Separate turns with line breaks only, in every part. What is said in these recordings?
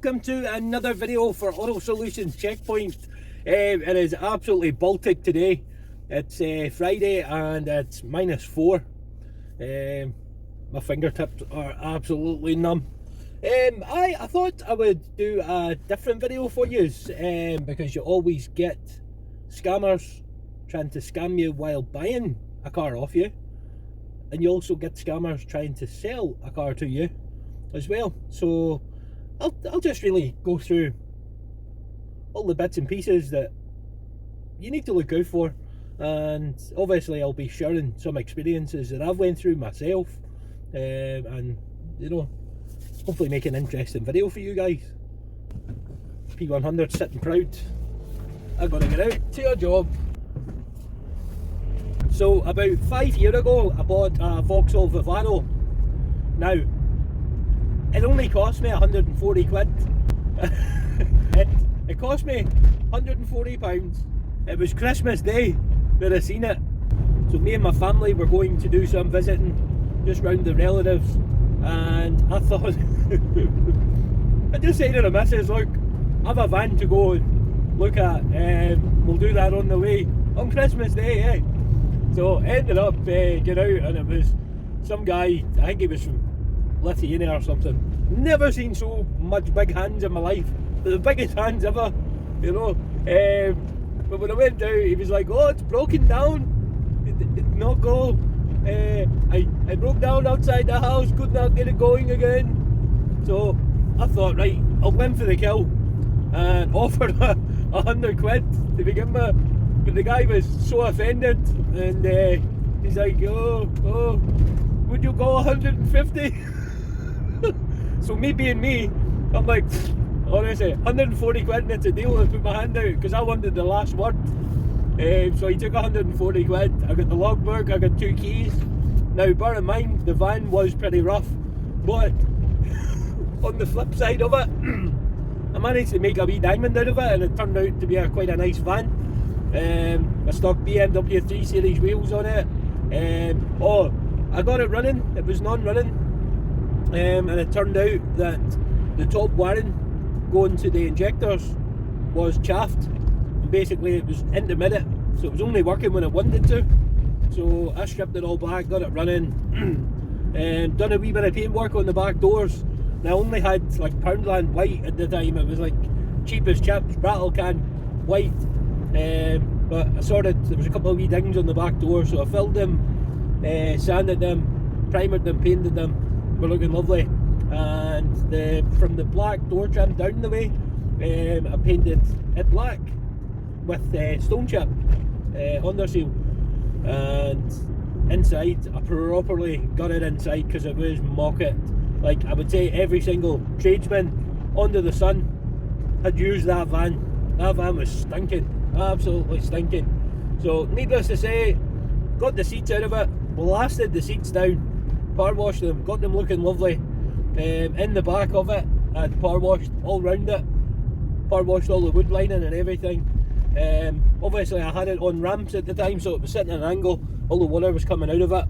welcome to another video for Auto Solutions Checkpoint. It is absolutely Baltic today. It's Friday and it's -4. My fingertips are absolutely numb. I thought I would do a different video for you because you always get scammers trying to scam you while buying a car off you, and you also get scammers trying to sell a car to you as well. So I'll just really go through all the bits and pieces that you need to look out for, and obviously I'll be sharing some experiences that I've went through myself, and you know, hopefully make an interesting video for you guys. P100 sitting proud. I've got to get out to a job. So about 5 years ago I bought a Vauxhall Vivaro. Now it only cost me 140 quid. It cost me £140. It was Christmas Day that I seen it. So me and my family were going to do some visiting just round the relatives, and I thought I just said to the missus, look, I have a van to go and look at, we'll do that on the way on Christmas Day, eh? So ended up getting out, and it was some guy, I think he was from Lithuania or something. Never seen so much big hands in my life. The biggest hands ever, you know. But when I went out, he was like, oh, it's broken down. It not go. I broke down outside the house, could not get it going again. So I thought, right, I'll win for the kill, and offered 100 quid to begin with. But the guy was so offended, and he's like, oh, would you go 150? So me being me, I'm like, honestly, 140 quid and it's a deal. I put my hand out because I wanted the last word. So he took 140 quid. I got the logbook, I got 2 keys. Now bear in mind, the van was pretty rough, but on the flip side of it, I managed to make a wee diamond out of it, and it turned out to be quite a nice van. I stuck BMW 3 Series wheels on it. Oh, I got it running, it was non-running, and it turned out that the top wiring going to the injectors was chaffed, and basically it was intermittent, so it was only working when it wanted to. So I stripped it all back, got it running, and done a wee bit of paintwork on the back doors. And I only had like Poundland white at the time. It was like cheap as chips, rattle can white. But I sorted, there was a couple of wee dings on the back door, so I filled them, sanded them, primered them, painted them. We're looking lovely. And from the black door trim down the way, I painted it black with stone chip under seal. And inside, I properly got it inside because it was mocket. Like, I would say every single tradesman under the sun had used that van. That van was stinking, absolutely stinking. So needless to say, got the seats out of it, blasted the seats down, power washed them, got them looking lovely. In the back of it, I had power washed all round it, power washed all the wood lining and everything. Obviously I had it on ramps at the time, so it was sitting at an angle, all the water was coming out of it,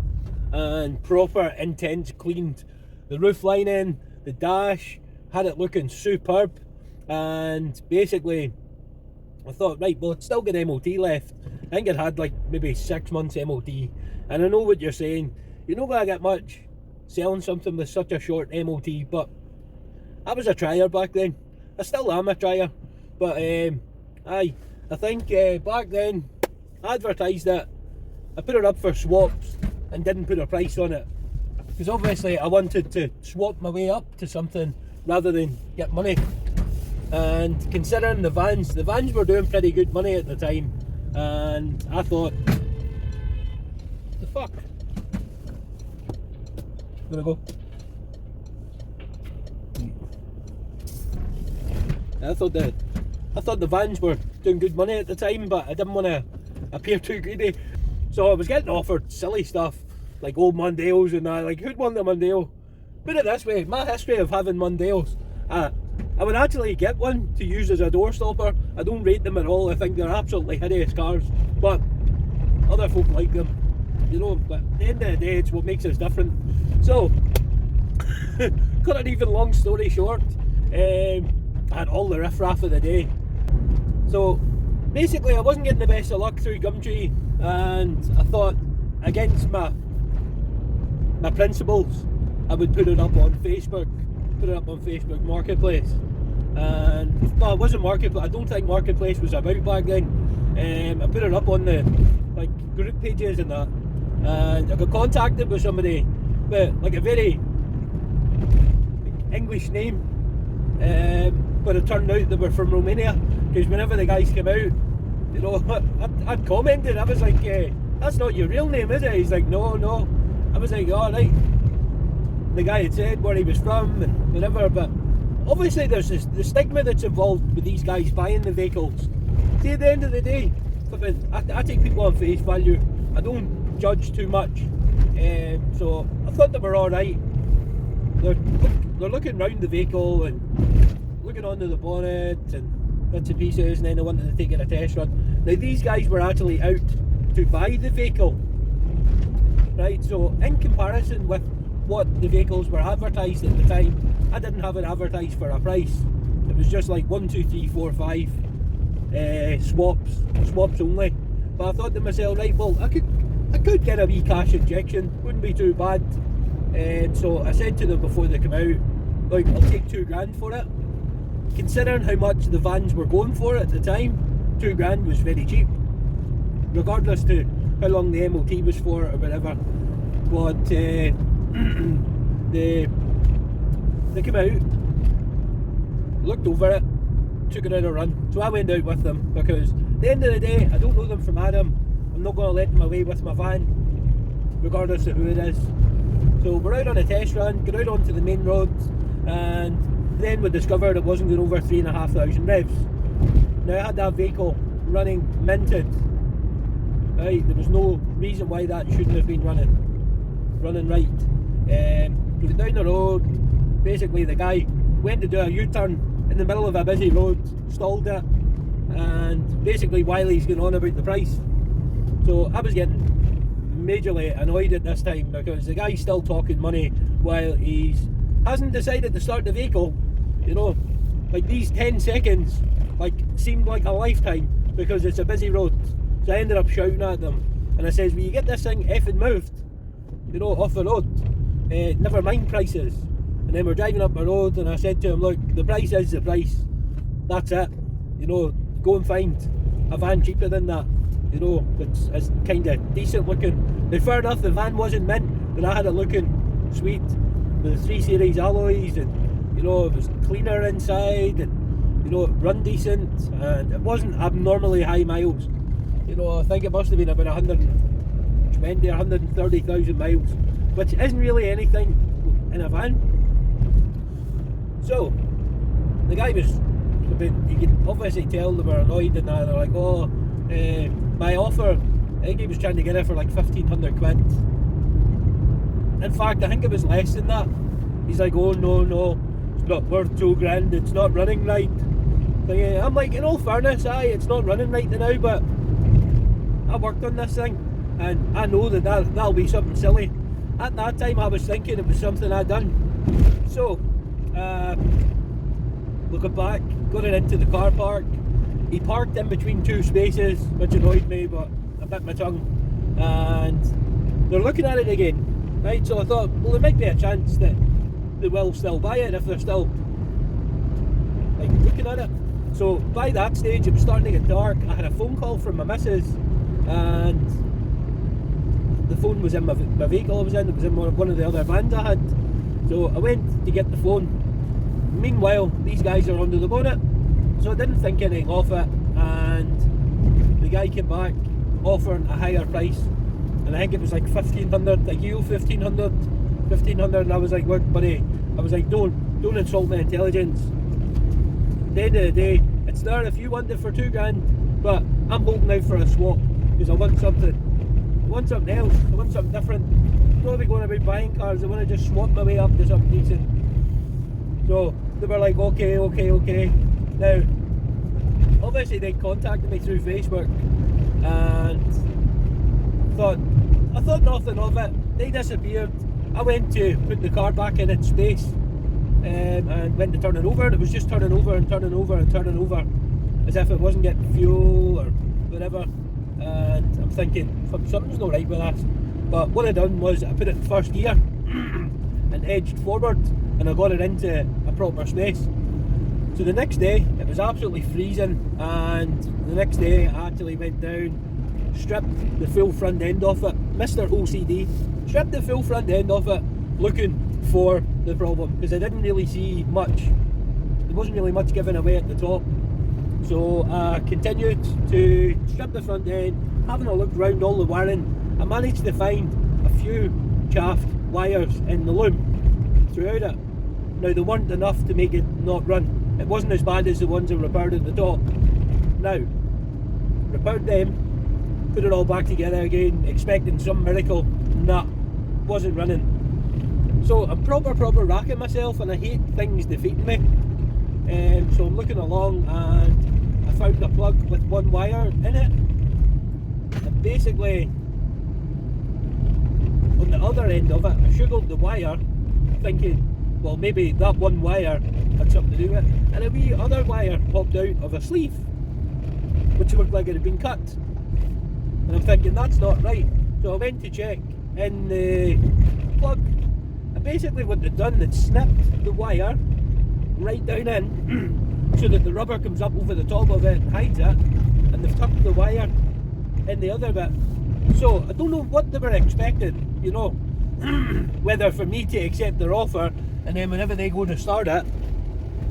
and proper intense cleaned the roof lining, the dash, had it looking superb. And basically I thought, right, well, it's still got MOT left. I think it had like maybe 6 months MOT, and I know what you're saying, you're not going to get much selling something with such a short MOT, but I was a trier back then. I still am a trier, but I think back then I advertised it, I put it up for swaps and didn't put a price on it, because obviously I wanted to swap my way up to something rather than get money. And considering the vans were doing pretty good money at the time, and I thought, the fuck, gonna go. I thought the vans were doing good money at the time, but I didn't want to appear too greedy, so I was getting offered silly stuff like old Mondeos and that. Like, who'd want a Mondeo? Put it this way, my history of having Mondeos, I would actually get one to use as a door stopper. I don't rate them at all. I think they're absolutely hideous cars, but other folk like them, you know. But at the end of the day, it's what makes us different. So cut an even long story short, I had all the riffraff of the day. So basically I wasn't getting the best of luck through Gumtree, and I thought, against my principles, I would put it up on Facebook Marketplace. And well, it wasn't Marketplace, I don't think Marketplace was about back then. I put it up on the like group pages and that, and I got contacted with somebody with like a very English name, but it turned out they were from Romania, because whenever the guys came out, you know, I'd commented, I was like, that's not your real name, is it? He's like, no. I was like, alright. The guy had said where he was from and whatever, but obviously there's the stigma that's involved with these guys buying the vehicles. See, at the end of the day, I take people on face value. I don't judge too much. So I thought they were alright. They're looking round the vehicle and looking under the bonnet and bits and pieces, and then they wanted to take it a test run. Now these guys were actually out to buy the vehicle, right? So in comparison with what the vehicles were advertised at the time, I didn't have it advertised for a price. It was just like 1, 2, 3, 4, 5 swaps only. But I thought to myself, right, well, I could get a wee cash injection, wouldn't be too bad. So I said to them before they come out, like, I'll take $2,000 for it. Considering how much the vans were going for at the time, $2,000 was very cheap, regardless to how long the MOT was for or whatever. But they came out, looked over it, took it on a run. So I went out with them, because at the end of the day, I don't know them from Adam. I'm not going to let them away with my van, regardless of who it is. So we're out on a test run, got out onto the main roads, and then we discovered it wasn't going over 3,500 revs. Now I had that vehicle running minted. Right, there was no reason why that shouldn't have been running right. We went down the road. Basically the guy went to do a U-turn in the middle of a busy road, stalled it, and basically while he's going on about the price. So I was getting majorly annoyed at this time, because the guy's still talking money while he hasn't decided to start the vehicle. You know, like these 10 seconds like seemed like a lifetime, because it's a busy road. So I ended up shouting at them, and I says, will you get this thing effing moved, you know, off the road? Never mind prices. And then we're driving up the road, and I said to him, look, the price is the price, that's it, you know, go and find a van cheaper than that, you know, it's kind of decent looking. Now fair enough, the van wasn't mint, but I had it looking sweet with the 3 Series alloys, and you know, it was cleaner inside, and you know, it run decent, and it wasn't abnormally high miles. You know, I think it must have been about 120 or 130,000 miles, which isn't really anything in a van. So the guy was, you could obviously tell they were annoyed, and they're like, oh, my offer, I think he was trying to get it for like 1,500 quid. In fact, I think it was less than that. He's like, oh no, it's not worth $2,000, it's not running right. I'm like, in all fairness, it's not running right now, but I worked on this thing, and I know that'll be something silly. At that time I was thinking it was something I'd done. So looking back, got it into the car park. He parked in between 2 spaces, which annoyed me, but I bit my tongue. And they're looking at it again, right? So I thought, well, there might be a chance that they will still buy it if they're still like looking at it. So by that stage it was starting to get dark. I had a phone call from my missus, and the phone was in my vehicle I was in. It was in one of the other vans I had. So I went to get the phone. Meanwhile, these guys are under the bonnet, so I didn't think anything of it, and the guy came back offering a higher price, and I think it was like 1,500, like you 1,500, and I was like, look buddy, I was like, don't insult my intelligence. At the end of the day, it's there if you want it for $2,000, but I'm holding out for a swap, because I want something else, I want something different. I'm not be going about buying cars, I want to just swap my way up to something decent. So they were like, okay. Now, obviously they contacted me through Facebook, and I thought nothing of it. They disappeared. I went to put the car back in its space, and went to turn it over, and it was just turning over and turning over and turning over as if it wasn't getting fuel or whatever. And I'm thinking, something's not right with that. But what I done was I put it in first gear and edged forward, and I got it into a proper space. So the next day it was absolutely freezing, and the next day I actually went down, stripped the full front end off it, Mr. OCD, stripped the full front end off it, looking for the problem, because I didn't really see much. There wasn't really much given away at the top. So I continued to strip the front end, having a look round all the wiring. I managed to find a few chaffed wires in the loom throughout it. Now they weren't enough to make it not run. It wasn't as bad as the ones I repaired at the top. Now, repaired them, put it all back together again, expecting some miracle. Nah, wasn't running. So I'm proper racking myself, and I hate things defeating me. So I'm looking along, and I found a plug with one wire in it. And basically, on the other end of it, I sugared the wire, thinking, well, maybe that one wire had something to do with it. And a wee other wire popped out of a sleeve, which looked like it had been cut. And I'm thinking, that's not right. So I went to check in the plug. And basically what they'd done, they'd snipped the wire right down in so that the rubber comes up over the top of it and hides it, and they've tucked the wire in the other bit. So I don't know what they were expecting, you know, whether for me to accept their offer, and then whenever they go to start it,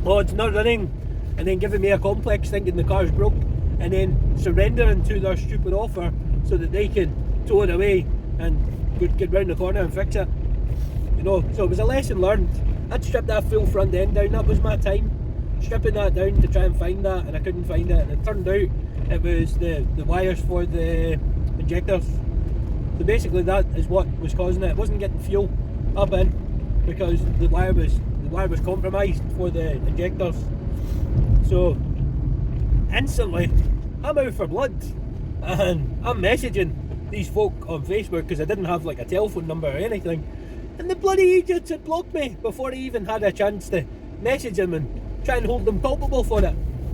oh, it's not running, and then giving me a complex thinking the car's broke, and then surrendering to their stupid offer so that they can tow it away and get round the corner and fix it. You know, so it was a lesson learned. I'd stripped that full front end down, that was my time, stripping that down to try and find that, and I couldn't find it, and it turned out it was the wires for the injectors. So basically that is what was causing it. It wasn't getting fuel up in because the wire was compromised for the injectors. So instantly I'm out for blood, and I'm messaging these folk on Facebook because I didn't have like a telephone number or anything. And the bloody idiots had blocked me before I even had a chance to message them and try and hold them culpable for it.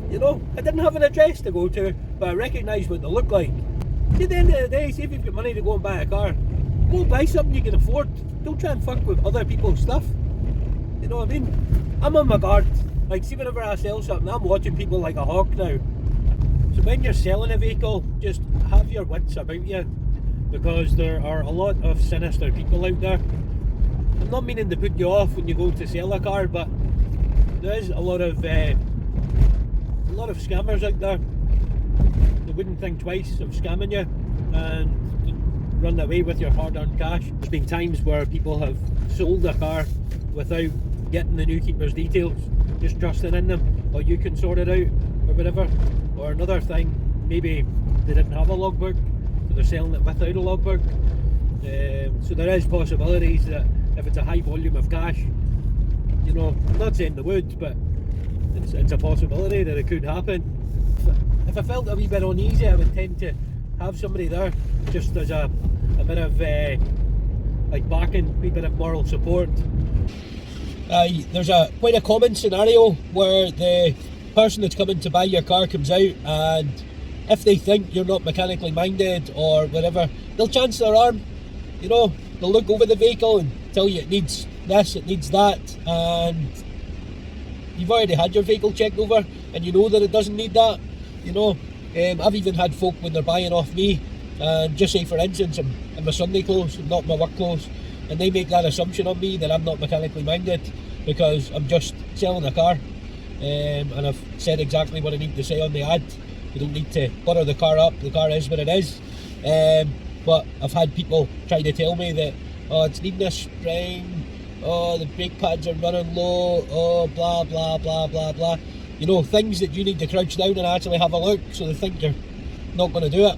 You know, I didn't have an address to go to, but I recognised what they look like. At the end of the day, see if you've got money to go and buy a car, go buy something you can afford. Don't try and fuck with other people's stuff. You know what I mean? I'm on my guard. Like, see, whenever I sell something, I'm watching people like a hawk now. So when you're selling a vehicle, just have your wits about you, because there are a lot of sinister people out there. I'm not meaning to put you off when you go to sell a car, but there is a lot of scammers out there. They wouldn't think twice of scamming you and run away with your hard-earned cash. There's been times where people have sold a car without getting the new keeper's details, just trusting in them, or you can sort it out, or whatever. Or another thing, maybe they didn't have a logbook, so they're selling it without a logbook. So there is possibilities that if it's a high volume of cash, you know, I'm not saying they would, but it's a possibility that it could happen. If I felt a wee bit uneasy, I would tend to have somebody there just as a bit of like backing, a wee bit of moral support. There's quite a common scenario where the person that's coming to buy your car comes out, and if they think you're not mechanically minded or whatever, they'll chance their arm. You know, they'll look over the vehicle and tell you it needs this, it needs that, and you've already had your vehicle checked over and you know that it doesn't need that. You know, I've even had folk when they're buying off me, and just say for instance I'm in my Sunday clothes, not my work clothes, and they make that assumption on me that I'm not mechanically minded because I'm just selling a car, and I've said exactly what I need to say on the ad. You don't need to butter the car up, the car is what it is. But I've had people try to tell me that, oh, it's needing a spring, oh, the brake pads are running low, oh, blah blah blah blah blah. You know, things that you need to crouch down and actually have a look, so they think you're not going to do it.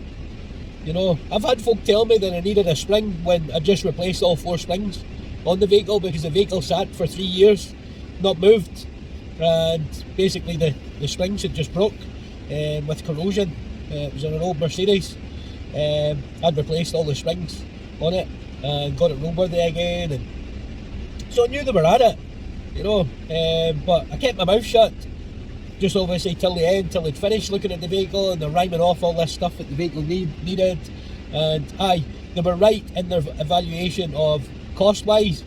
You know, I've had folk tell me that I needed a spring when I just replaced all 4 springs on the vehicle because the vehicle sat for 3 years, not moved, and basically the springs had just broke with corrosion. It was on an old Mercedes. I'd replaced all the springs on it and got it roadworthy again, and so I knew they were at it. you know. But I kept my mouth shut, just obviously till the end, till they'd finished looking at the vehicle and they're rhyming off all this stuff that the vehicle needed. And they were right in their evaluation of cost-wise.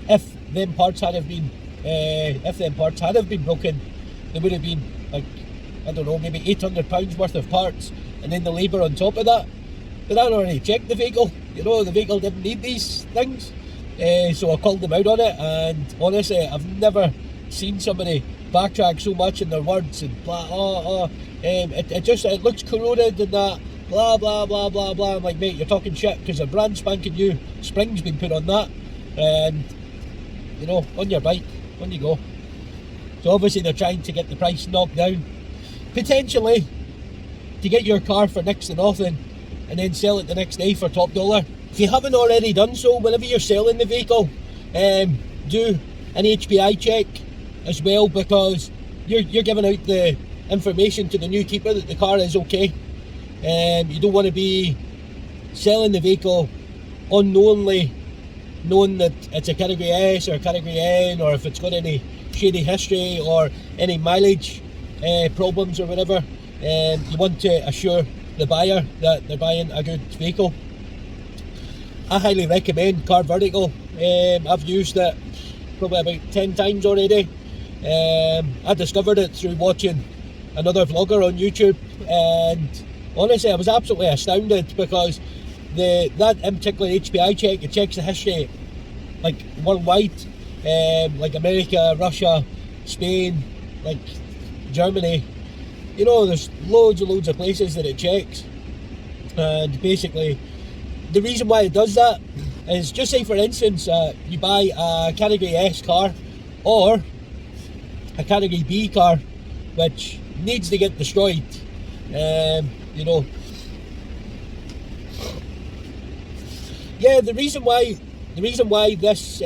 If them parts had have been broken, there would have been, like, I don't know, maybe £800 worth of parts, and then the labour on top of that. But I'd already checked the vehicle, you know, the vehicle didn't need these things. So I called them out on it, and honestly, I've never seen somebody backtrack so much in their words and blah, it looks corroded and that, blah, blah, blah, blah, blah. I'm like, mate, you're talking shit, because a brand spanking new spring's been put on that, and, you know, on your bike, on you go. So obviously they're trying to get the price knocked down, potentially to get your car for next to nothing, and then sell it the next day for top dollar. If you haven't already done so, whenever you're selling the vehicle, do an HPI check as well, because you're giving out the information to the new keeper that the car is okay. You don't want to be selling the vehicle unknowingly, knowing that it's a Category S or a Category N, or if it's got any shady history or any mileage problems or whatever. You want to assure the buyer that they're buying a good vehicle. I highly recommend Car Vertical. I've used it probably about 10 times already. I discovered it through watching another vlogger on YouTube, and honestly I was absolutely astounded, because that in particular HPI check, it checks the history like worldwide, like America, Russia, Spain, like Germany, you know, there's loads and loads of places that it checks. And basically the reason why it does that is, just say for instance you buy a Category S car or a Category B car which needs to get destroyed, you know. Yeah, the reason why this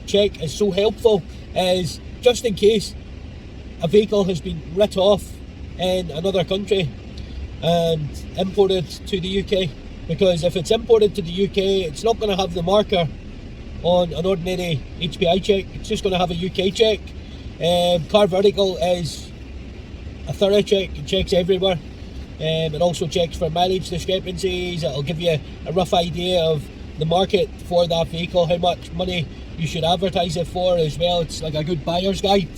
check is so helpful is just in case a vehicle has been writ off in another country and imported to the UK. Because if it's imported to the UK, it's not going to have the marker on an ordinary HPI check, it's just going to have a UK check. Car Vertical is a thorough check, it checks everywhere. It also checks for mileage discrepancies, it'll give you a rough idea of the market for that vehicle, how much money you should advertise it for as well. It's like a good buyer's guide,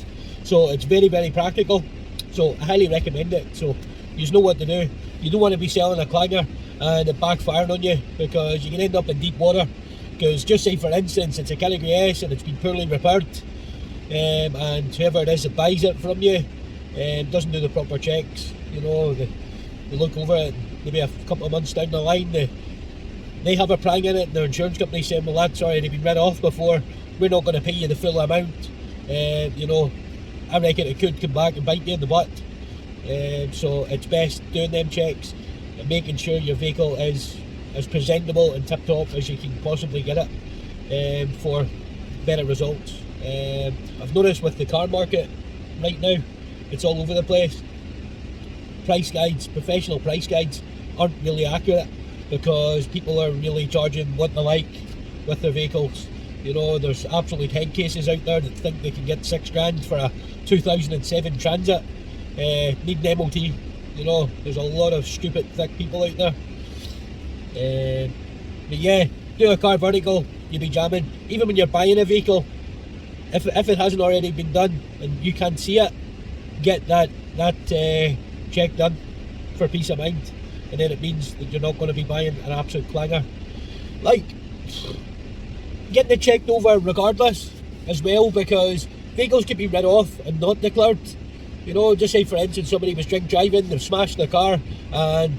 so it's very, very practical. So I highly recommend it. So you know what to do. You don't want to be selling a clanger and it backfiring on you, because you can end up in deep water. Because just say for instance it's a Category S and it's been poorly repaired, and whoever it is that buys it from you doesn't do the proper checks, you know, they look over it, maybe a couple of months down the line they have a prang in it, and their insurance company saying, well, that's already been written off before, we're not going to pay you the full amount. You know, I reckon it could come back and bite you in the butt. So it's best doing them checks and making sure your vehicle is as presentable and tip-top as you can possibly get it, for better results. I've noticed with the car market right now, it's all over the place. Price guides, professional price guides aren't really accurate, because people are really charging what they like with their vehicles. You know, there's absolute head cases out there that think they can get £6,000 for a 2007 Transit, need an MOT. You know, there's a lot of stupid, thick people out there. But yeah, do a Car Vertical, you'll be jamming. Even when you're buying a vehicle, if it hasn't already been done and you can't see it, get that check done for peace of mind. And then it means that you're not going to be buying an absolute clanger. Like, getting it checked over regardless as well, because vehicles can be written off and not declared. You know, just say for instance somebody was drink driving, they've smashed their car, and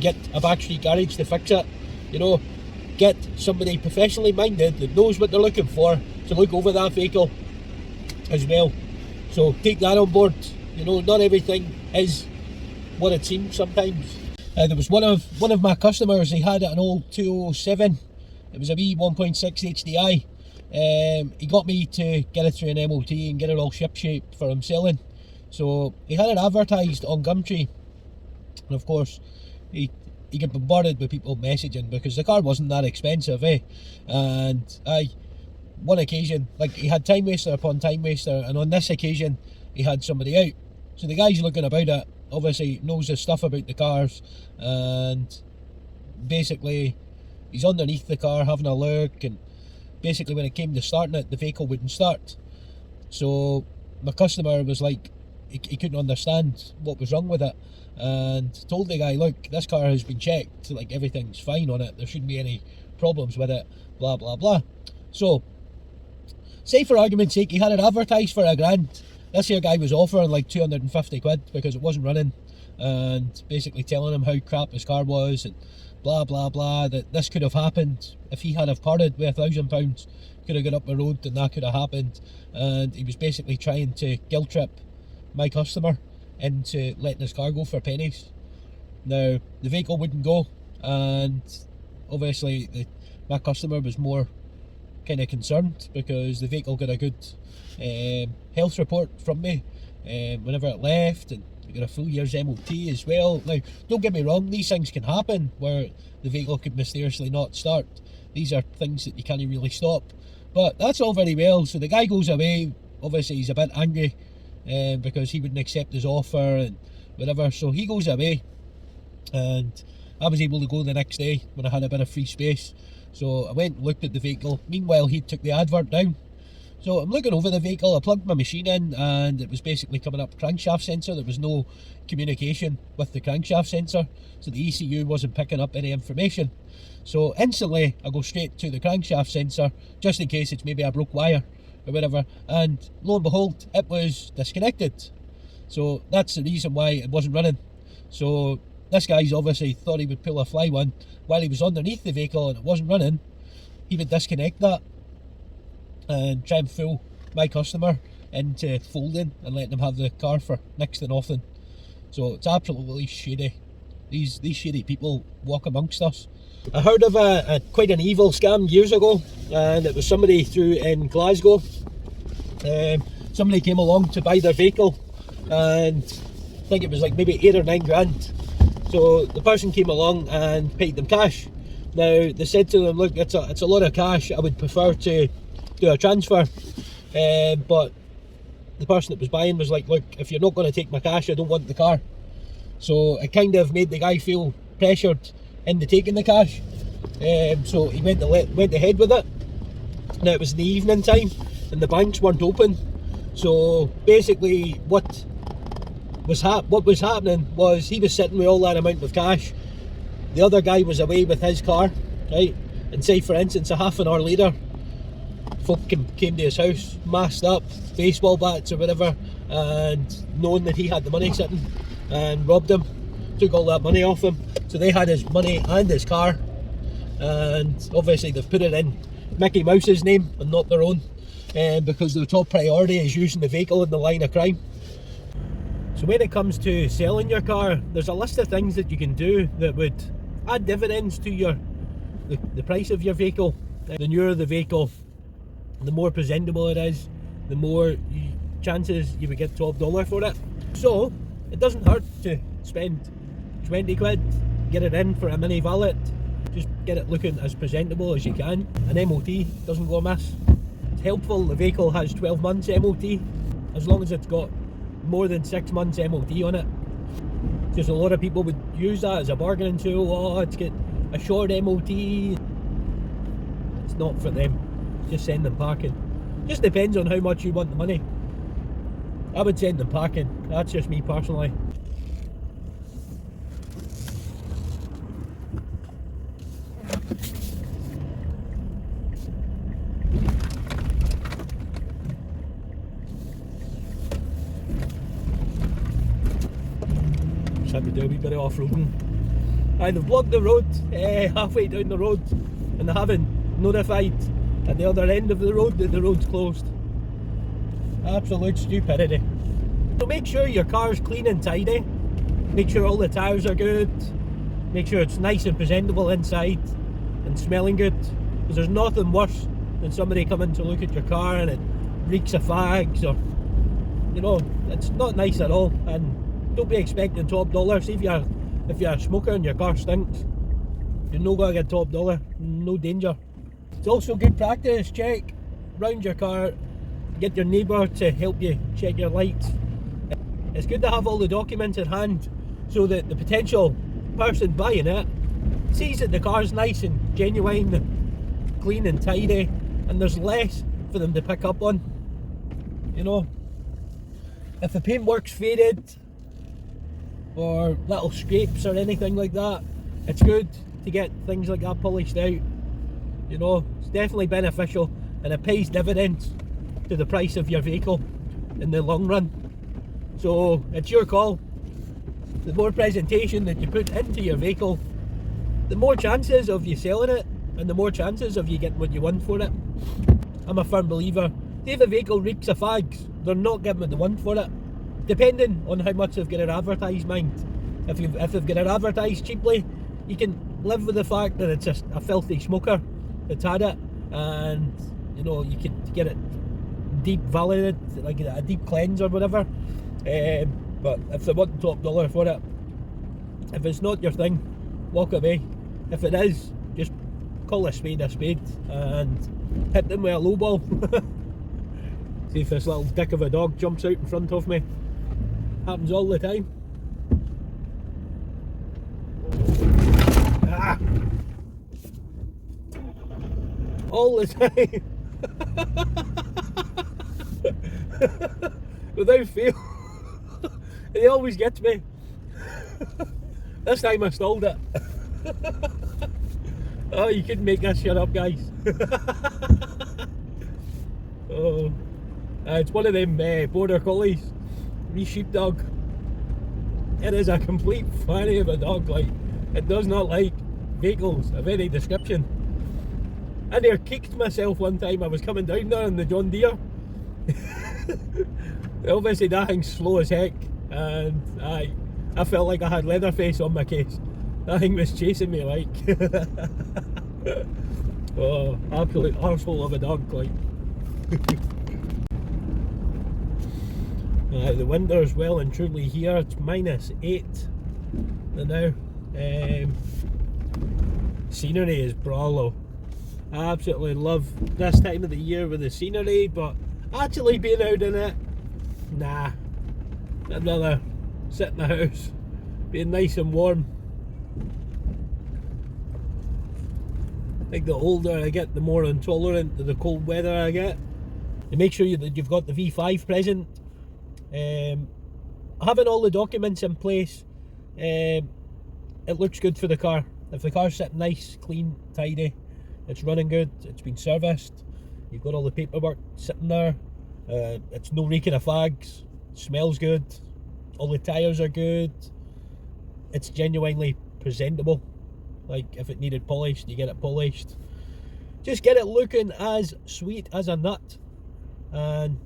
get a backstreet garage to fix it. You know, get somebody professionally minded that knows what they're looking for to look over that vehicle as well. So take that on board. You know, not everything is what it seems sometimes. There was one of my customers, he had an old 207, it was a wee 1.6 HDI. He got me to get it through an MOT and get it all ship shape for him selling. So he had it advertised on Gumtree, and of course he got bombarded with people messaging, because the car wasn't that expensive, and one occasion, like, he had time waster upon time waster, and on this occasion he had somebody out. So the guy's looking about it, obviously knows his stuff about the cars, and basically he's underneath the car having a look, and basically when it came to starting it, the vehicle wouldn't start. So my customer was like, he couldn't understand what was wrong with it, and told the guy, look, this car has been checked, like, everything's fine on it, there shouldn't be any problems with it, blah blah blah. So say for argument's sake he had it advertised for £1,000. This here guy was offering like 250 quid because it wasn't running, and basically telling him how crap his car was and blah blah blah, that this could have happened if he had have parted with £1,000, could have got up the road and that could have happened. And he was basically trying to guilt trip my customer into letting his car go for pennies. Now the vehicle wouldn't go, and obviously my customer was more kind of concerned because the vehicle got a good health report from me whenever it left, and we got a full year's MOT as well. Now don't get me wrong, these things can happen where the vehicle could mysteriously not start. These are things that you can't really stop, but that's all very well. So the guy goes away, obviously he's a bit angry because he wouldn't accept his offer and whatever, so he goes away, and I was able to go the next day when I had a bit of free space. So I went and looked at the vehicle. Meanwhile, he took the advert down. So I'm looking over the vehicle, I plugged my machine in, and it was basically coming up crankshaft sensor. There was no communication with the crankshaft sensor, so the ECU wasn't picking up any information. So instantly I go straight to the crankshaft sensor, just in case it's maybe a broke wire or whatever, and lo and behold, it was disconnected. So that's the reason why it wasn't running. So this guy's obviously thought he would pull a fly one while he was underneath the vehicle and it wasn't running. He would disconnect that and try and fool my customer into folding and letting him have the car for next to nothing. So it's absolutely shady. These shady people walk amongst us. I heard of a quite an evil scam years ago, and it was somebody through in Glasgow. Somebody came along to buy their vehicle, and I think it was like maybe 8 or 9 grand. So the person came along and paid them cash. Now they said to them, look, it's a lot of cash, I would prefer to do a transfer, but the person that was buying was like, look, if you're not going to take my cash, I don't want the car. So it kind of made the guy feel pressured into taking the cash, so he went ahead with it. Now it was in the evening time and the banks weren't open, so basically what was happening was he was sitting with all that amount of cash, the other guy was away with his car, right, and say for instance a half an hour later folk came to his house, masked up, baseball bats or whatever, and knowing that he had the money sitting, and robbed him, took all that money off him. So they had his money and his car, and obviously they've put it in Mickey Mouse's name and not their own, because their top priority is using the vehicle in the line of crime. So when it comes to selling your car, there's a list of things that you can do that would add dividends to the price of your vehicle. The newer the vehicle, the more presentable it is, the more chances you would get $12 for it. So it doesn't hurt to spend 20 quid, get it in for a mini valet, just get it looking as presentable as you can. An MOT doesn't go amiss. It's helpful the vehicle has 12 months MOT, as long as it's got more than 6 months MOT on it. Because a lot of people would use that as a bargaining tool. Oh, it's got a short MOT. It's not for them. Just send them packing. Just depends on how much you want the money. I would send them packing. That's just me personally. Just had to do a wee bit of off-roading. They've blocked the road halfway down the road, and they haven't notified at the other end of the road that the road's closed. Absolute stupidity. So make sure your car's clean and tidy. Make sure all the tyres are good. Make sure it's nice and presentable inside and smelling good. Because there's nothing worse than somebody coming to look at your car and it reeks of fags, or, you know, it's not nice at all. And don't be expecting top dollar. See, if you're a smoker and your car stinks, you're not going to get top dollar. No danger. It's also good practice. Check round your car, get your neighbour to help you check your lights. It's good to have all the documents in hand so that the potential person buying it sees that the car's nice and genuine, clean and tidy, and there's less for them to pick up on. You know, if the paintwork's faded or little scrapes or anything like that, it's good to get things like that polished out. You know, it's definitely beneficial, and it pays dividends to the price of your vehicle in the long run. So it's your call. The more presentation that you put into your vehicle, the more chances of you selling it, and the more chances of you getting what you want for it. I'm a firm believer, if a vehicle reeks of fags, they're not getting what they want for it, depending on how much they've got it advertised, mind. If they've got it advertised cheaply, you can live with the fact that it's just a filthy smoker that's had it, and you know, you can get it deep validated, like a deep cleanse or whatever. But if they want top dollar for it, if it's not your thing, walk away. If it is, just call a spade and hit them with a low ball. See if this little dick of a dog jumps out in front of me. Happens all the time. Ah. All the time. Without fail. He always gets me. This time I stalled it. Oh, you couldn't make this shit up, guys. Oh, it's one of them border collies, wee sheepdog. It is a complete fanny of a dog. Like, it does not like vehicles of any description. I near kicked myself one time. I was coming down there in the John Deere. Obviously that thing's slow as heck, and I felt like I had Leatherface on my case. That thing was chasing me like. Oh, absolute arsehole of a dog, like. The winter's well and truly here. It's -8 now. Scenery is brawlo. I absolutely love this time of the year with the scenery, but actually being out in it, nah. I'd rather sit in the house, being nice and warm. I think the older I get, the more intolerant to the cold weather I get. To make sure that you've got the V5 present, having all the documents in place, it looks good for the car. If the car's sitting nice, clean, tidy, it's running good, it's been serviced, you've got all the paperwork sitting there, it's no reeking of fags, smells good, all the tyres are good, it's genuinely presentable. Like, if it needed polished, you get it polished. Just get it looking as sweet as a nut, and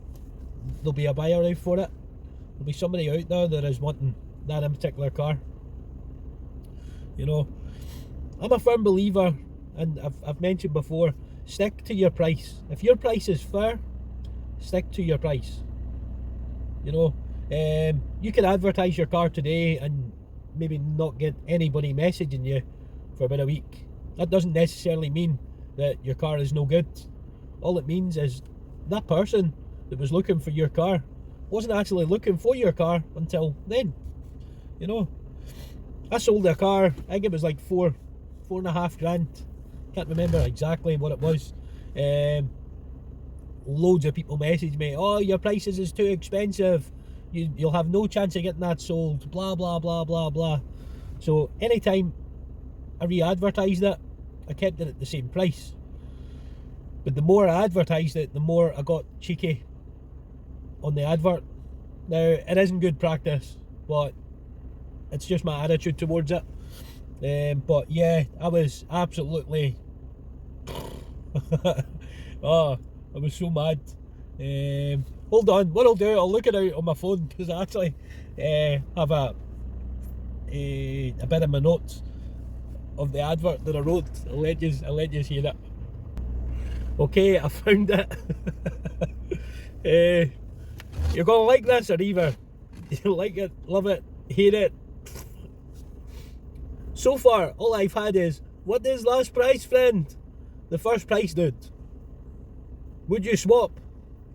there'll be a buyer out for it. There'll be somebody out there that is wanting that in particular car. You know, I'm a firm believer, and I've mentioned before, stick to your price. If your price is fair, stick to your price. You know, you can advertise your car today and maybe not get anybody messaging you for about a week. That doesn't necessarily mean that your car is no good. All it means is that person that was looking for your car wasn't actually looking for your car until then. You know, I sold a car, I think it was like 4.5 grand. Can't remember exactly what it was. Loads of people messaged me, oh, your prices is too expensive, you'll have no chance of getting that sold, blah blah blah blah blah. So anytime I re-advertised it, I kept it at the same price. But the more I advertised it, the more I got cheeky on the advert. Now, it isn't good practice, but it's just my attitude towards it. But yeah, I was absolutely oh, I was so mad. Hold on, what I'll do, I'll look it out on my phone, because I actually have a bit of my notes of the advert that I wrote. I'll let you hear it. Okay, I found it. You're gonna like this, or either you like it, love it, hate it. So far, all I've had is, what is last price, friend? The first price, dude. Would you swap?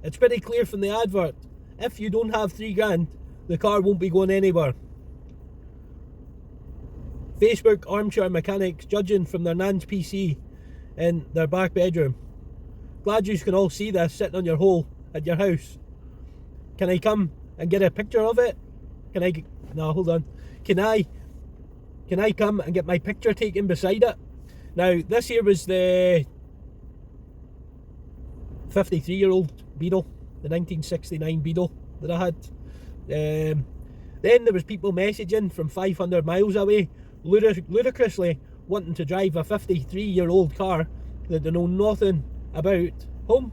It's pretty clear from the advert. If you don't have 3 grand, the car won't be going anywhere. Facebook armchair mechanics judging from their nan's PC in their back bedroom. Glad you can all see this sitting on your hole at your house. Can I come and get a picture of it? No, hold on. Can I come and get my picture taken beside it? Now, this here was the 53-year-old Beetle, the 1969 Beetle that I had. Then there was people messaging from 500 miles away, ludicrously wanting to drive a 53-year-old car that they know nothing about home.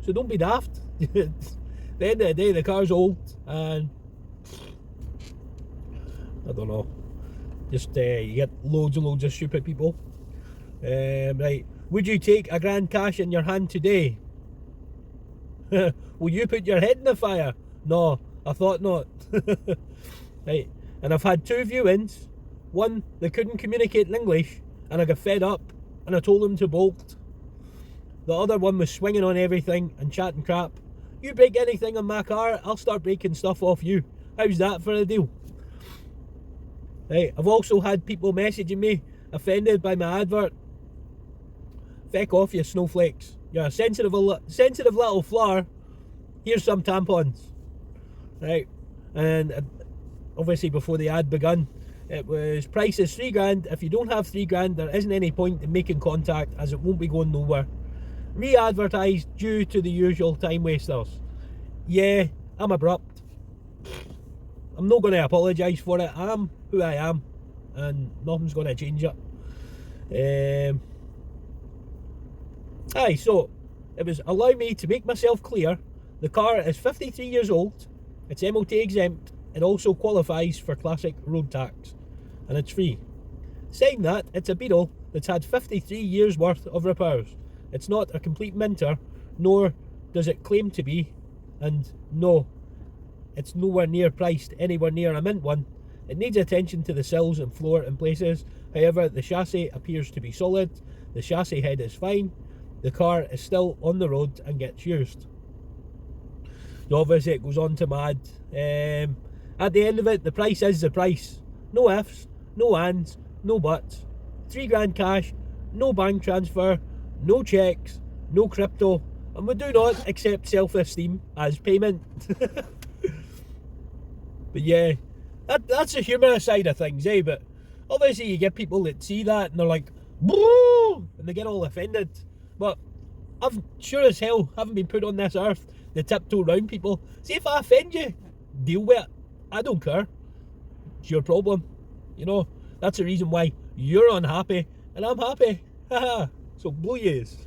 So don't be daft. At the end of the day, the car's old, and I don't know. Just you get loads and loads of stupid people. Right, would you take a grand cash in your hand today? Will you put your head in the fire? No, I thought not. Right, and I've had 2 viewings. One, they couldn't communicate in English, and I got fed up, and I told them to bolt. The other one was swinging on everything and chatting crap. You break anything on my car, I'll start breaking stuff off you. How's that for a deal? Right, I've also had people messaging me, offended by my advert. Feck off, you snowflakes. You're a sensitive little flower. Here's some tampons. Right, and obviously before the ad begun, it was price is 3 grand. If you don't have 3 grand, there isn't any point in making contact, as it won't be going nowhere. Re-advertised due to the usual time wasters. Yeah, I'm abrupt. I'm not going to apologise for it. I am who I am, and nothing's going to change it. So it was allow me to make myself clear. The car is 53 years old. It's MOT exempt. It also qualifies for classic road tax, and it's free. Saying that, it's a Beetle that's had 53 years worth of repairs. It's not a complete minter, nor does it claim to be, and no, it's nowhere near priced anywhere near a mint one. It needs attention to the sills and floor in places. However, the chassis appears to be solid. The chassis head is fine. The car is still on the road and gets used. So obviously it goes on to mad. At the end of it, the price is the price. No ifs, no ands, no buts. 3 grand cash, no bank transfer, no checks, no crypto, and we do not accept self-esteem as payment. But yeah, that's the humorous side of things, eh? But obviously you get people that see that and they're like, boo, and they get all offended. But I've sure as hell haven't been put on this earth to tiptoe around people. See, if I offend you, deal with it. I don't care. It's your problem. You know, that's the reason why you're unhappy and I'm happy. Haha. So blow yous.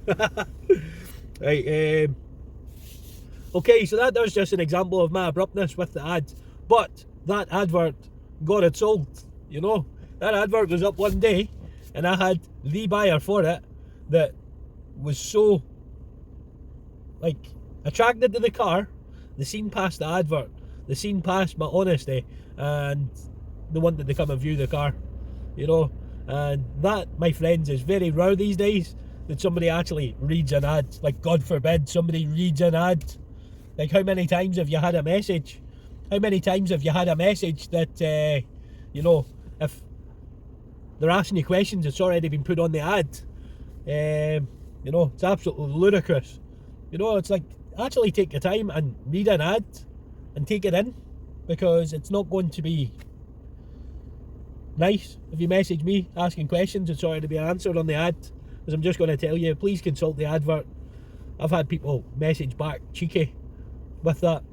Right, okay, so that was just an example of my abruptness with the ad. But that advert got it sold, you know. That advert was up one day and I had the buyer for it that was so, like, attracted to the car. They seen past the advert, they seen past my honesty, and they wanted to come and view the car, you know. And that, my friends, is very rare these days, that somebody actually reads an ad. Like, God forbid somebody reads an ad. Like, how many times have you had a message? How many times have you had a message that, you know, if they're asking you questions, it's already been put on the ad? You know, it's absolutely ludicrous. You know, it's like, actually take your time and read an ad and take it in, because it's not going to be nice if you message me asking questions. It's already been answered on the ad, because I'm just going to tell you, please consult the advert. I've had people message back cheeky with that.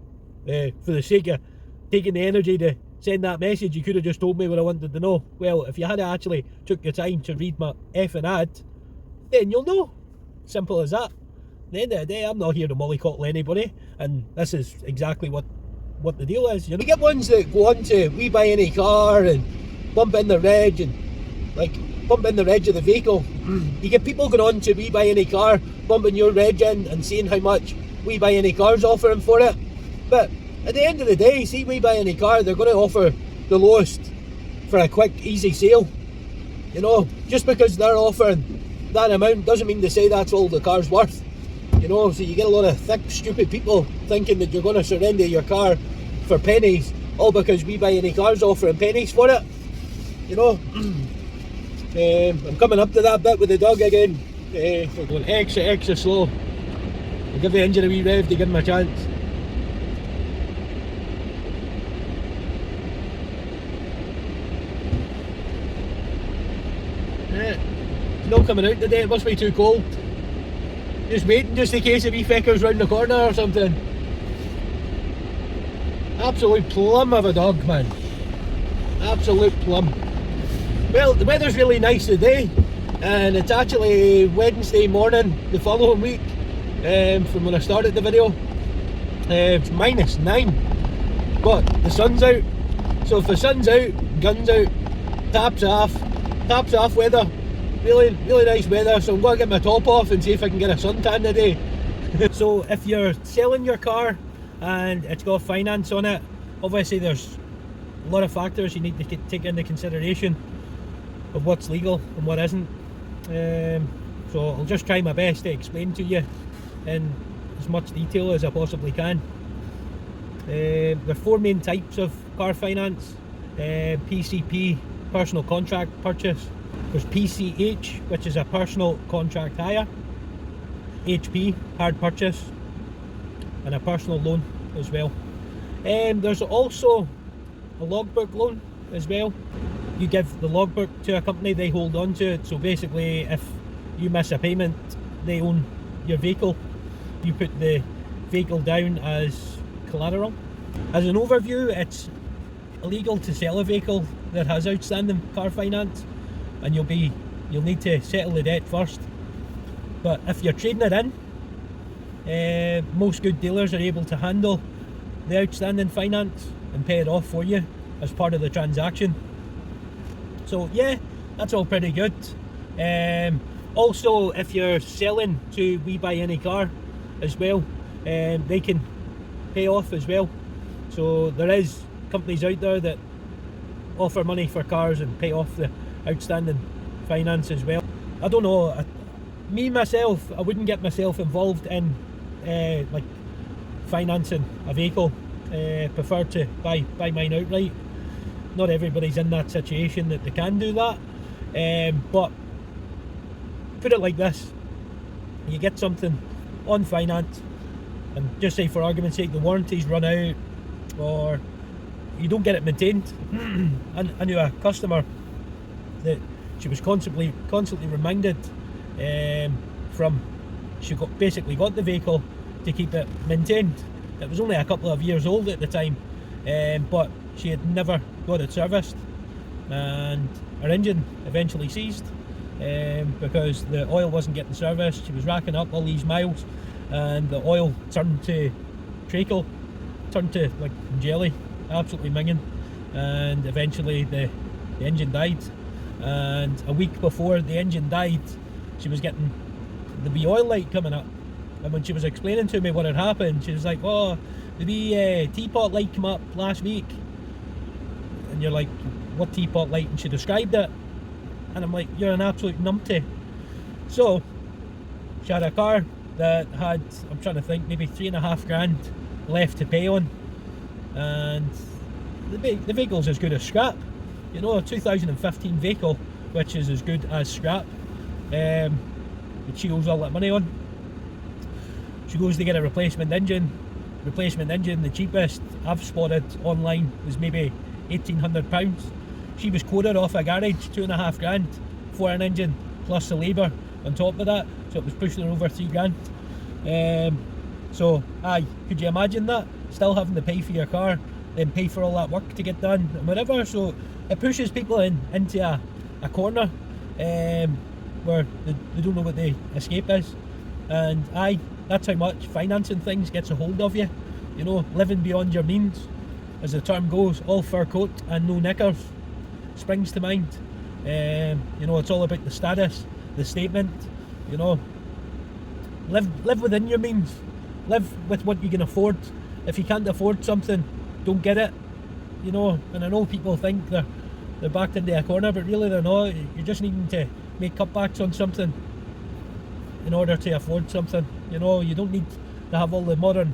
For the sake of taking the energy to send that message, you could have just told me what I wanted to know. Well, if you had actually took your time to read my effing ad, then you'll know. Simple as that. At the end of the day, I'm not here to mollycoddle anybody, and this is exactly what the deal is. You know, you get ones that go on to We Buy Any Car and bump in the reg and like bump in the reg of the vehicle. You get people going on to We Buy Any Car, bumping your reg in and seeing how much We Buy Any Car's offering for it. But at the end of the day, see, We Buy Any Car, they're going to offer the lowest for a quick, easy sale. You know, just because they're offering that amount doesn't mean to say that's all the car's worth. You know, so you get a lot of thick, stupid people thinking that you're going to surrender your car for pennies, all because We Buy Any Car's offering pennies for it. You know, I'm coming up to that bit with the dog again. We're going extra slow. I'll give the engine a wee rev to give him a chance. It's not coming out today, it must be too cold. Just waiting just in case a wee fecker's round the corner or something. Absolute plum of a dog, man. Absolute plum. Well, the weather's really nice today, and it's actually Wednesday morning the following week from when I started the video. It's -9, but the sun's out. So if the sun's out, guns out, taps off weather. Really nice weather, so I'm going to get my top off and see if I can get a suntan today. So if you're selling your car and it's got finance on it, obviously there's a lot of factors you need to take into consideration of what's legal and what isn't. So I'll just try my best to explain to you in as much detail as I possibly can. There are 4 main types of car finance. PCP, personal contract purchase. There's PCH, which is a personal contract hire. HP, hard purchase, and a personal loan as well. There's also a logbook loan as well. You give the logbook to a company, they hold on to it. So basically, if you miss a payment, they own your vehicle. You put the vehicle down as collateral. As an overview, it's illegal to sell a vehicle that has outstanding car finance, and you'll need to settle the debt first. But if you're trading it in, most good dealers are able to handle the outstanding finance and pay it off for you as part of the transaction. So yeah, that's all pretty good. Also, if you're selling to We Buy Any Car as well, they can pay off as well. So there is companies out there that offer money for cars and pay off the outstanding finance as well. I don't know, me myself, I wouldn't get myself involved in like financing a vehicle. Prefer to buy mine outright. Not everybody's in that situation that they can do that, but put it like this: you get something on finance, and just say for argument's sake the warranty's run out, or you don't get it maintained. I knew a customer that she was constantly reminded from, she basically got the vehicle to keep it maintained. It was only a couple of years old at the time, but she had never got it serviced, and her engine eventually seized because the oil wasn't getting serviced. She was racking up all these miles, and the oil turned to treacle, turned to like jelly, absolutely minging, and eventually the engine died. And a week before the engine died, she was getting the wee oil light coming up, and when she was explaining to me what had happened, she was like, "Oh, the wee teapot light came up last week." And you're like, "What teapot light?" And she described it, and I'm like, "You're an absolute numpty." So she had a car that had, I'm trying to think, maybe 3.5 grand left to pay on, and the vehicle's as good as scrap. You know, a 2015 vehicle, which is as good as scrap, that she owes all that money on. She goes to get a replacement engine. The cheapest I've spotted online was maybe £1,800. She was quoted off a garage 2.5 grand for an engine plus the labour on top of that, so it was pushing her over 3 grand. So aye, could you imagine that? Still having to pay for your car, then pay for all that work to get done and whatever. So it pushes people into a corner where they don't know what the escape is. And aye, that's how much financing things gets a hold of you. You know, living beyond your means, as the term goes. All fur coat and no knickers springs to mind. You know, it's all about the status, the statement. You know, live within your means. Live with what you can afford. If you can't afford something, don't get it. You know, and I know people think they're backed into a corner, but really they're not. You're just needing to make cutbacks on something in order to afford something. You know, you don't need to have all the modern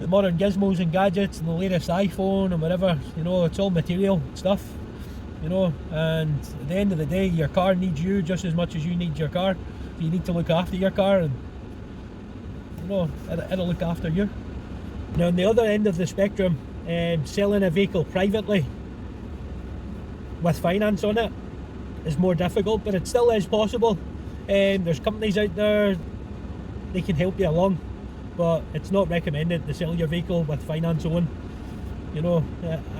gizmos and gadgets and the latest iPhone and whatever. You know, it's all material stuff. You know, and at the end of the day, your car needs you just as much as you need your car. So you need to look after your car, and you know, it'll look after you. Now, on the other end of the spectrum, selling a vehicle privately with finance on it is more difficult, but it still is possible. There's companies out there, they can help you along, but it's not recommended to sell your vehicle with finance on. You know,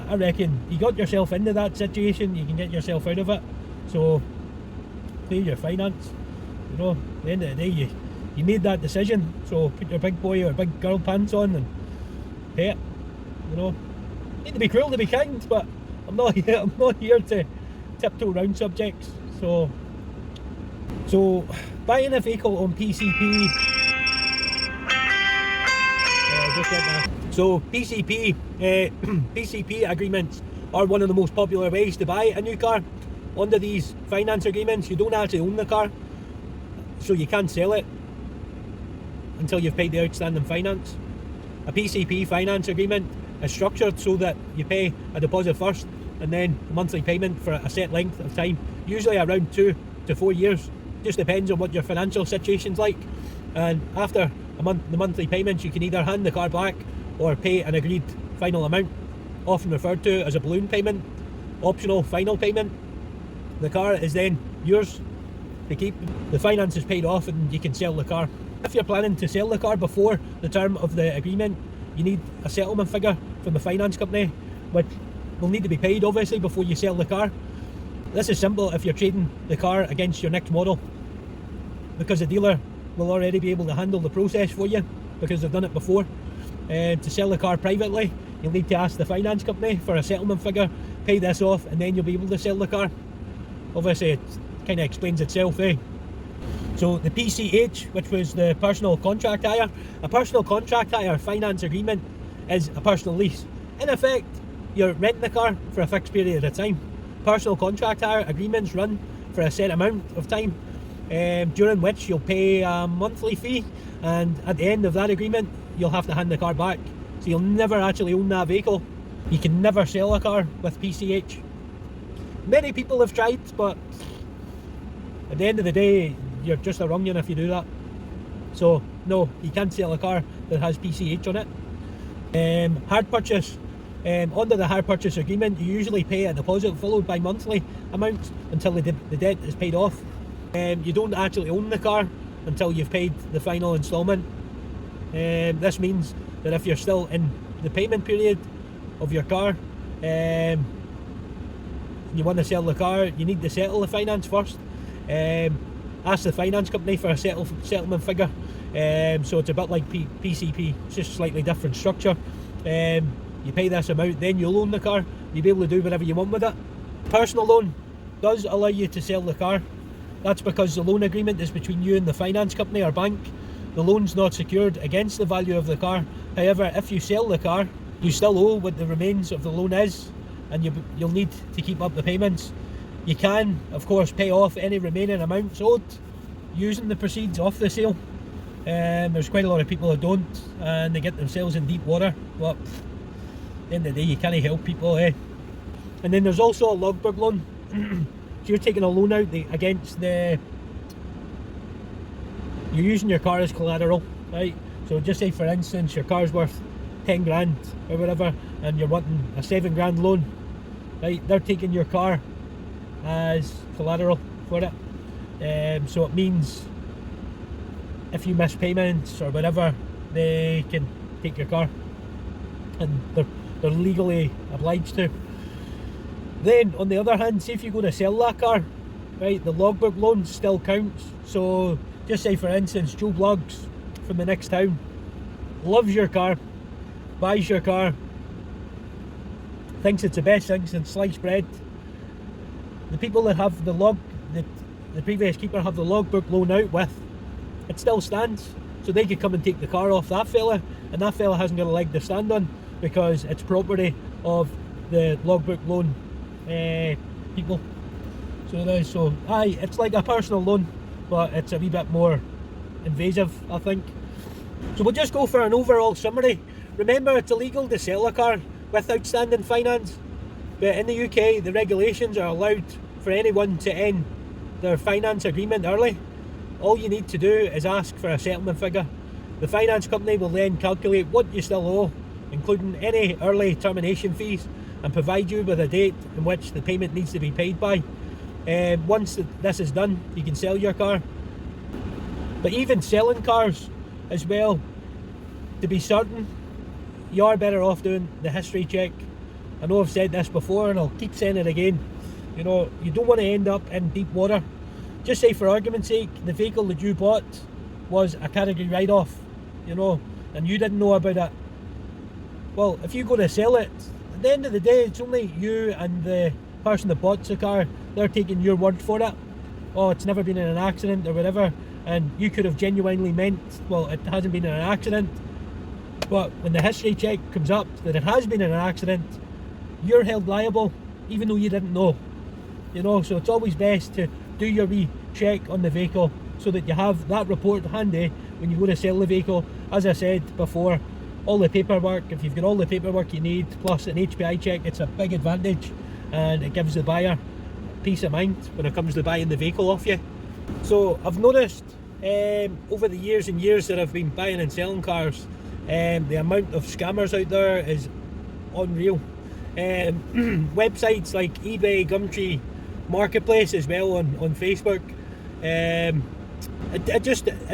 I reckon you got yourself into that situation, you can get yourself out of it. So pay your finance. You know, at the end of the day, you made that decision, so put your big boy or big girl pants on and pay it. You know, need to be cruel to be kind, but I'm not here to tiptoe around subjects. So buying a vehicle on PCP. So PCP PCP agreements are one of the most popular ways to buy a new car. Under these finance agreements, you don't actually own the car, so you can't sell it until you've paid the outstanding finance. A PCP finance agreement is structured so that you pay a deposit first and then a monthly payment for a set length of time, usually around 2 to 4 years. Just depends on what your financial situation's like. And after the monthly payments, you can either hand the car back or pay an agreed final amount, often referred to as a balloon payment, optional final payment. The car is then yours to keep. The finance is paid off and you can sell the car. If you're planning to sell the car before the term of the agreement, you need a settlement figure from the finance company, which will need to be paid obviously before you sell the car. This is simple if you're trading the car against your next model, because the dealer will already be able to handle the process for you because they've done it before. To sell the car privately, you'll need to ask the finance company for a settlement figure, pay this off, and then you'll be able to sell the car. Obviously, it kind of explains itself, eh? So the PCH, which was the personal contract hire, a personal contract hire finance agreement is a personal lease. In effect, you're renting the car for a fixed period of time. Personal contract hire agreements run for a set amount of time, during which you'll pay a monthly fee, and at the end of that agreement you'll have to hand the car back, so you'll never actually own that vehicle. You can never sell a car with PCH. Many people have tried, but at the end of the day you're just a wrong'un if you do that. So no, you can't sell a car that has PCH on it. Hard purchase. Under the hire purchase agreement, you usually pay a deposit followed by monthly amounts until the debt is paid off. You don't actually own the car until you've paid the final instalment. This means that if you're still in the payment period of your car, and you want to sell the car, you need to settle the finance first. Ask the finance company for a settlement figure. So it's a bit like PCP, it's just a slightly different structure. You pay this amount, then you'll own the car. You'll be able to do whatever you want with it. Personal loan does allow you to sell the car. That's because the loan agreement is between you and the finance company or bank. The loan's not secured against the value of the car. However, if you sell the car, you still owe what the remains of the loan is, and you'll need to keep up the payments. You can, of course, pay off any remaining amounts owed using the proceeds of the sale. There's quite a lot of people who don't, and they get themselves in deep water, but at the end of the day you can't help people, eh? And then there's also a logbook loan. So you're taking a loan out against you're using your car as collateral, right? So just say for instance your car's worth 10 grand or whatever, and you're wanting a 7 grand loan, right? They're taking your car as collateral for it. So it means if you miss payments or whatever, they can take your car, and they're legally obliged to. Then on the other hand, say if you go to sell that car, right, the logbook loan still counts. So just say for instance Joe Bloggs from the next town loves your car, buys your car, thinks it's the best thing since sliced bread. The people that have the previous keeper have the logbook loan out with, it still stands. So they could come and take the car off that fella, and that fella hasn't got a leg to stand on because it's property of the logbook loan people. So aye, it's like a personal loan, but it's a wee bit more invasive, I think. So we'll just go for an overall summary. Remember, it's illegal to sell a car with outstanding finance, but in the UK the regulations are allowed for anyone to end their finance agreement early. All you need to do is ask for a settlement figure. The finance company will then calculate what you still owe, including any early termination fees, and provide you with a date in which the payment needs to be paid by. Once this is done, you can sell your car. But even selling cars as well, to be certain, you are better off doing the history check. I know I've said this before and I'll keep saying it again. You know, you don't want to end up in deep water. Just say, for argument's sake, the vehicle that you bought was a category write-off, you know, and you didn't know about it. Well, if you go to sell it, at the end of the day, it's only you and the person that bought the car. They're taking your word for it. Oh, it's never been in an accident or whatever, and you could have genuinely meant, well, it hasn't been in an accident. But when the history check comes up that it has been in an accident, you're held liable even though you didn't know. You know, so it's always best to do your wee check on the vehicle so that you have that report handy when you go to sell the vehicle. As I said before, all the paperwork, if you've got all the paperwork you need plus an HPI check, it's a big advantage, and it gives the buyer peace of mind when it comes to buying the vehicle off you. So I've noticed over the years and years that I've been buying and selling cars, the amount of scammers out there is unreal. Websites like eBay, Gumtree, Marketplace as well on Facebook, it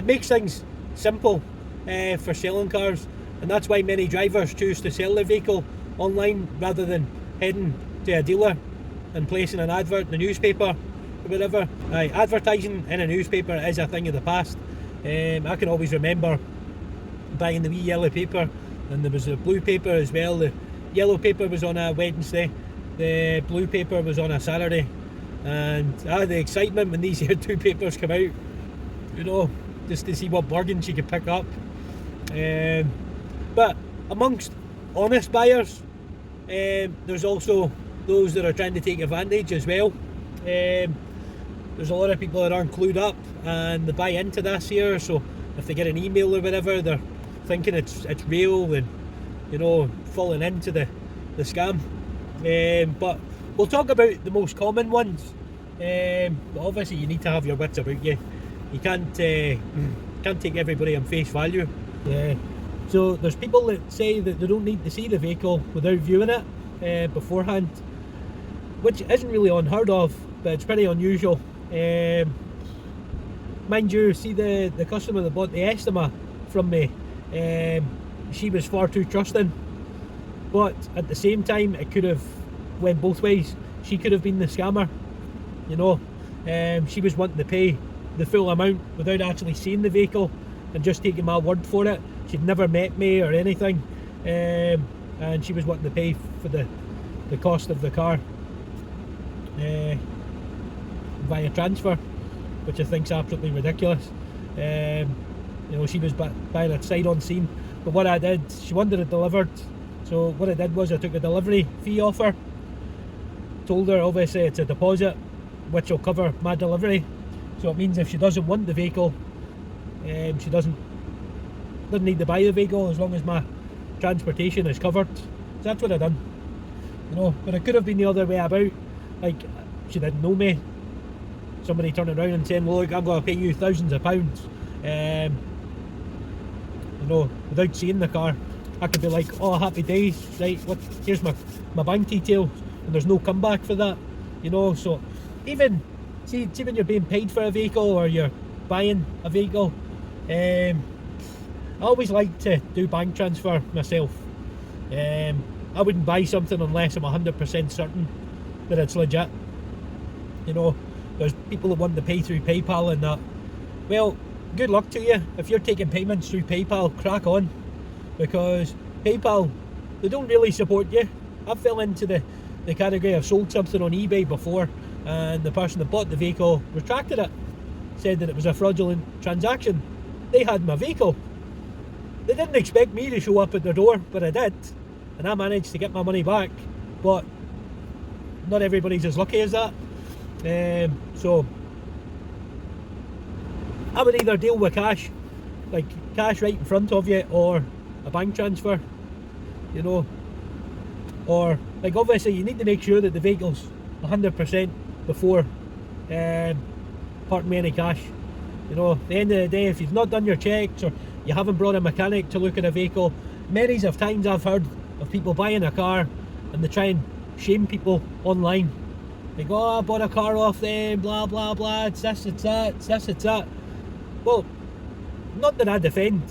makes things simple for selling cars, and that's why many drivers choose to sell their vehicle online rather than heading to a dealer and placing an advert in the newspaper or whatever. Advertising in a newspaper is a thing of the past. I can always remember buying the wee yellow paper, and there was a blue paper as well. The yellow paper was on a Wednesday, the blue paper was on a Saturday, and the excitement when these here two papers come out, you know, just to see what bargains you could pick up. But amongst honest buyers, there's also those that are trying to take advantage as well. There's a lot of people that aren't clued up and they buy into this here, so if they get an email or whatever, they're thinking it's real and, you know, falling into the scam. But we'll talk about the most common ones. But obviously you need to have your wits about you. You can't take everybody on face value. So there's people that say that they don't need to see the vehicle without viewing it beforehand, which isn't really unheard of, but it's pretty unusual. Mind you, see the customer that bought the Estima from me, she was far too trusting, but at the same time it could have went both ways. She could have been the scammer, you know. She was wanting to pay the full amount without actually seeing the vehicle and just taking my word for it. She'd never met me or anything, and she was wanting to pay for the cost of the car via transfer, which I think is absolutely ridiculous. You know, she was buying it sight unseen. But what I did, she wanted it delivered, so what I did was I took a delivery fee off her, told her obviously it's a deposit which will cover my delivery, so it means if she doesn't want the vehicle, she doesn't need to buy the vehicle as long as my transportation is covered. So that's what I done, you know. But it could have been the other way about, like she didn't know me, somebody turning around and saying, well, look, I'm going to pay you thousands of pounds, you know, without seeing the car. I could be like, oh, happy days, right, what, here's my bank details, and there's no comeback for that, you know. So even see when you're being paid for a vehicle or you're buying a vehicle, I always like to do bank transfer myself. I wouldn't buy something unless I'm 100% certain that it's legit. You know, there's people that want to pay through PayPal and that. Well, good luck to you. If you're taking payments through PayPal, crack on, because PayPal, they don't really support you. I fell into the category of sold something on eBay before, and the person that bought the vehicle retracted it, said that it was a fraudulent transaction. They had my vehicle. They didn't expect me to show up at their door, but I did, and I managed to get my money back. But not everybody's as lucky as that. So I would either deal with cash like cash right in front of you, or a bank transfer, you know, or like obviously you need to make sure that the vehicle's 100% before parting me any cash. You know, at the end of the day, if you've not done your checks or you haven't brought a mechanic to look at a vehicle, many of times I've heard of people buying a car and they try and shame people online. They go, oh, I bought a car off them, blah blah blah, it's this, it's that, it's this, it's that. Well, not that I defend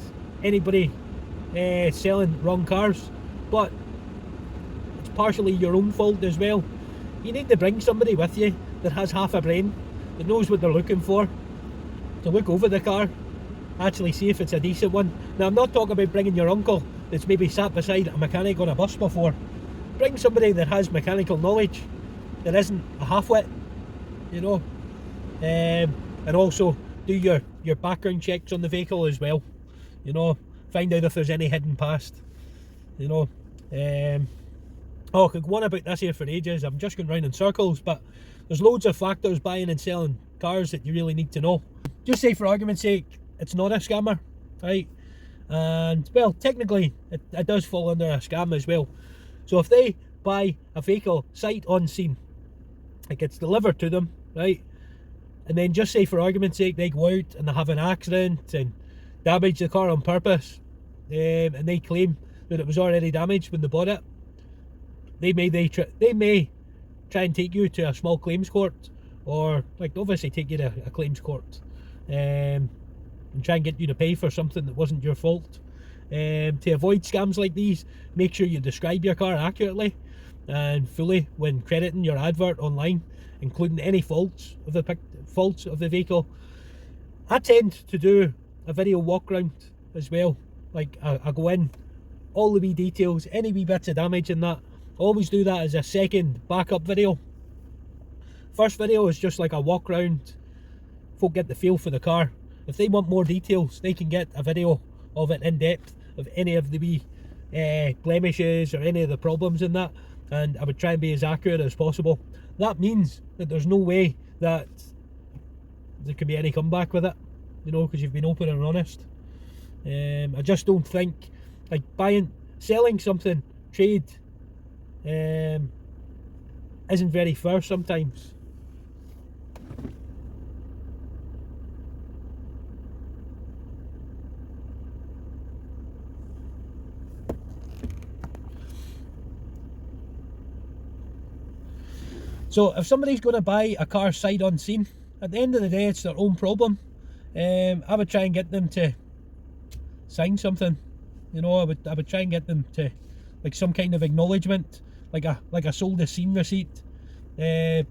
anybody selling wrong cars, but it's partially your own fault as well. You need to bring somebody with you that has half a brain, that knows what they're looking for, to look over the car, actually see if it's a decent one. Now, I'm not talking about bringing your uncle that's maybe sat beside a mechanic on a bus before. Bring somebody that has mechanical knowledge, that isn't a half-wit, you know. And also do your background checks on the vehicle as well, you know. Find out if there's any hidden past, you know. I could go on about this here for ages. I'm just going round in circles, but there's loads of factors buying and selling cars that you really need to know. Just say, for argument's sake, it's not a scammer, right? And well, technically it does fall under a scam as well. So if they buy a vehicle sight unseen, it gets delivered to them, right? And then just say, for argument's sake, they go out and they have an accident and damage the car on purpose, and they claim that it was already damaged when they bought it. They may try and take you to a small claims court, or like obviously take you to a claims court, and try and get you to pay for something that wasn't your fault. To avoid scams like these, make sure you describe your car accurately and fully when crediting your advert online, including any faults of the vehicle. I tend to do a video walk around as well. Like I go in, all the wee details, any wee bits of damage in that. Always do that as a second backup video. First video is just like a walk around, folk get the feel for the car. If they want more details, they can get a video of it in depth, of any of the wee blemishes or any of the problems in that, and I would try and be as accurate as possible. That means that there's no way that there could be any comeback with it, you know, because you've been open and honest. I just don't think, like, selling something, trade, isn't very fair sometimes. So if somebody's going to buy a car sight unseen, at the end of the day it's their own problem. I would try and get them to sign something, you know. I would try and get them to, like, some kind of acknowledgement, like a sold as seen receipt,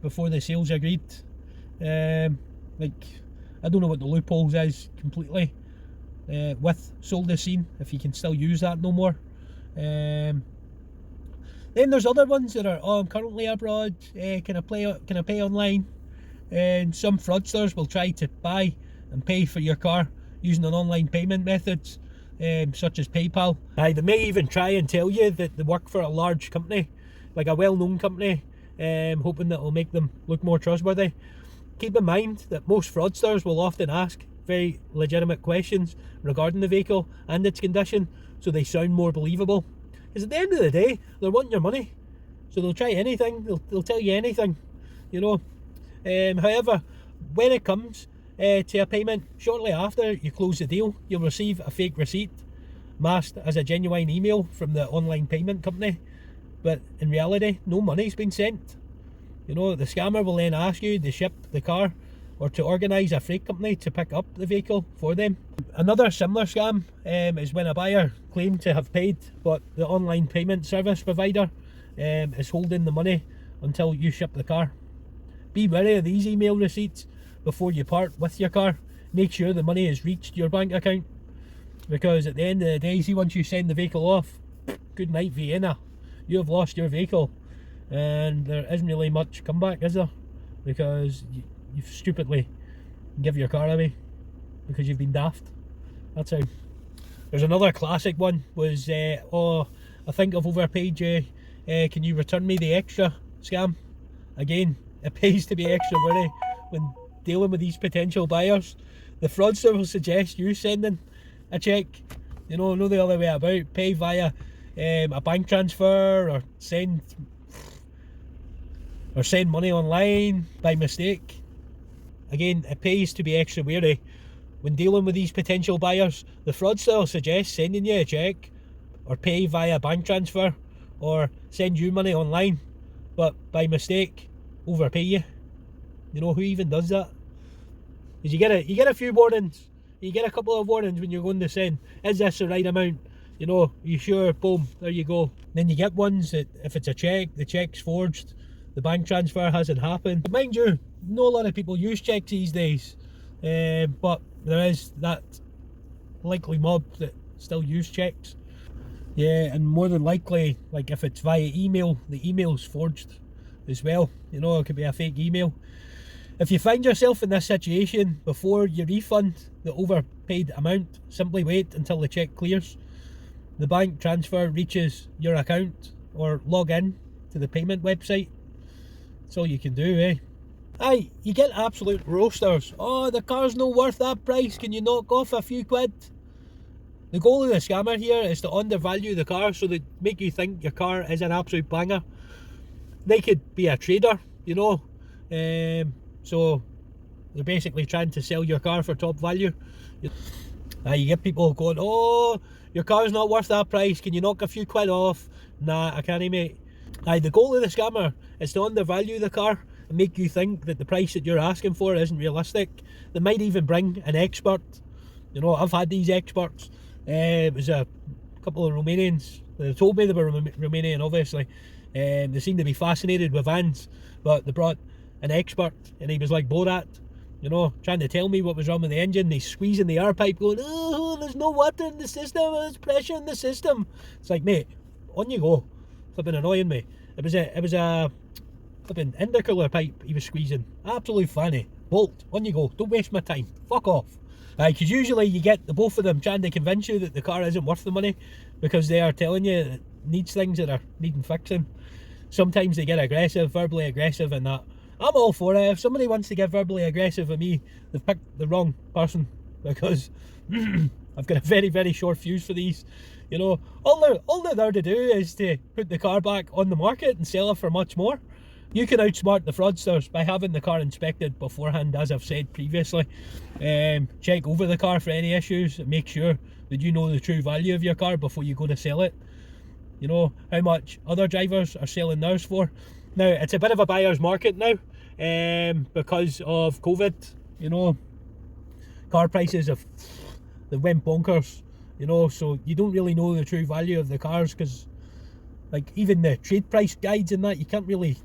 before the sale's agreed. Like, I don't know what the loopholes is completely with sold as seen, if you can still use that no more. Then there's other ones that are, oh, I'm currently abroad, can I pay online? And some fraudsters will try to buy and pay for your car using an online payment methods, such as PayPal. They may even try and tell you that they work for a large company, like a well-known company, hoping that will make them look more trustworthy. Keep in mind that most fraudsters will often ask very legitimate questions regarding the vehicle and its condition, so they sound more believable. Because at the end of the day, they're wanting your money, so they'll try anything, they'll tell you anything, you know. However, when it comes to a payment, shortly after you close the deal, you'll receive a fake receipt masked as a genuine email from the online payment company, but in reality, no money's been sent. You know, the scammer will then ask you to ship the car or to organise a freight company to pick up the vehicle for them. Another similar scam is when a buyer claimed to have paid, but the online payment service provider is holding the money until you ship the car. Be wary of these email receipts before you part with your car. Make sure the money has reached your bank account, because at the end of the day, see, once you send the vehicle off, good night Vienna, you have lost your vehicle, and there isn't really much comeback, is there? Because you've stupidly give your car away because you've been daft. That's how. There's another classic one, was oh, I think I've overpaid you, can you return me the extra scam. Again, it pays to be extra wary when dealing with these potential buyers. The fraudster will suggest you sending a cheque. You know, no the other way about. Pay via a bank transfer, or send money online by mistake. Again, it pays to be extra wary when dealing with these potential buyers. The fraudster suggests sending you a cheque or pay via bank transfer or send you money online, but by mistake overpay you. You know, who even does that? Because you get a few warnings. You get a couple of warnings when you're going to send. Is this the right amount? You know, you sure? Boom, there you go. Then you get ones that if it's a cheque, the cheque's forged, the bank transfer hasn't happened. But mind you, not a lot of people use cheques these days, but there is that likely mob that still use cheques. Yeah, and more than likely, like if it's via email, the email's forged as well. You know, it could be a fake email. If you find yourself in this situation, before you refund the overpaid amount, simply wait until the cheque clears, the bank transfer reaches your account, or log in to the payment website. That's all you can do, eh? Aye, you get absolute roasters. Oh, the car's no worth that price, can you knock off a few quid? The goal of the scammer here is to undervalue the car so they make you think your car is an absolute banger. They could be a trader, you know, so they're basically trying to sell your car for top value. You get people going, oh, your car's not worth that price, can you knock a few quid off? Nah, I can't, mate. The goal of the scammer is to undervalue the car and make you think that the price that you're asking for isn't realistic. They might even bring an expert. You know, I've had these experts. It was a couple of Romanians. They told me they were Romanian, obviously. They seemed to be fascinated with vans, but they brought an expert, and he was like Borat, you know, trying to tell me what was wrong with the engine. He's squeezing the air pipe going, oh, there's no water in the system, there's pressure in the system. It's like, mate, on you go. Flipping annoying me. It was a flipping intercooler pipe he was squeezing. Absolutely funny. Bolt, on you go. Don't waste my time. Fuck off. Because usually you get the both of them trying to convince you that the car isn't worth the money because they are telling you it needs things that are needing fixing. Sometimes they get aggressive, verbally aggressive, and that. I'm all for it. If somebody wants to get verbally aggressive with me, they've picked the wrong person, because I've got a very, very short fuse for these. You know, all they're there to do is to put the car back on the market and sell it for much more. You can outsmart the fraudsters by having the car inspected beforehand, as I've said previously. Check over the car for any issues and make sure that you know the true value of your car before you go to sell it. You know how much other drivers are selling theirs for. Now, it's a bit of a buyer's market now, because of COVID. You know, car prices they went bonkers. You know, so you don't really know the true value of the cars, because like even the trade price guides and that, you can't really